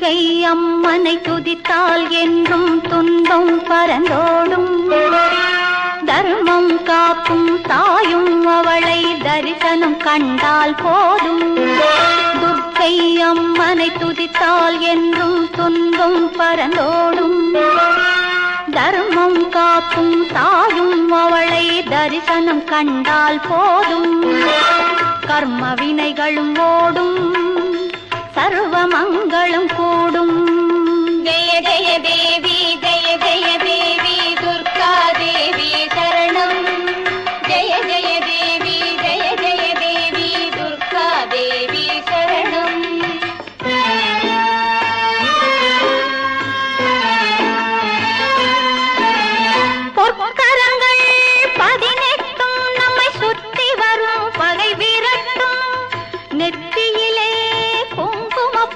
துர்க்கை அம்மனை துதித்தால் என்றும் துன்பம் பறந்தோடும். தர்மம் காக்கும் தாயும் அவளை தரிசனம் கண்டால் போதும். துர்க்கை அம்மனை துதித்தால் என்றும் துன்பம் பறந்தோடும். தர்மம் காக்கும் தாயும் அவளை தரிசனம் கண்டால் போதும். கர்ம வினைகளும் ஓடும். சர்வ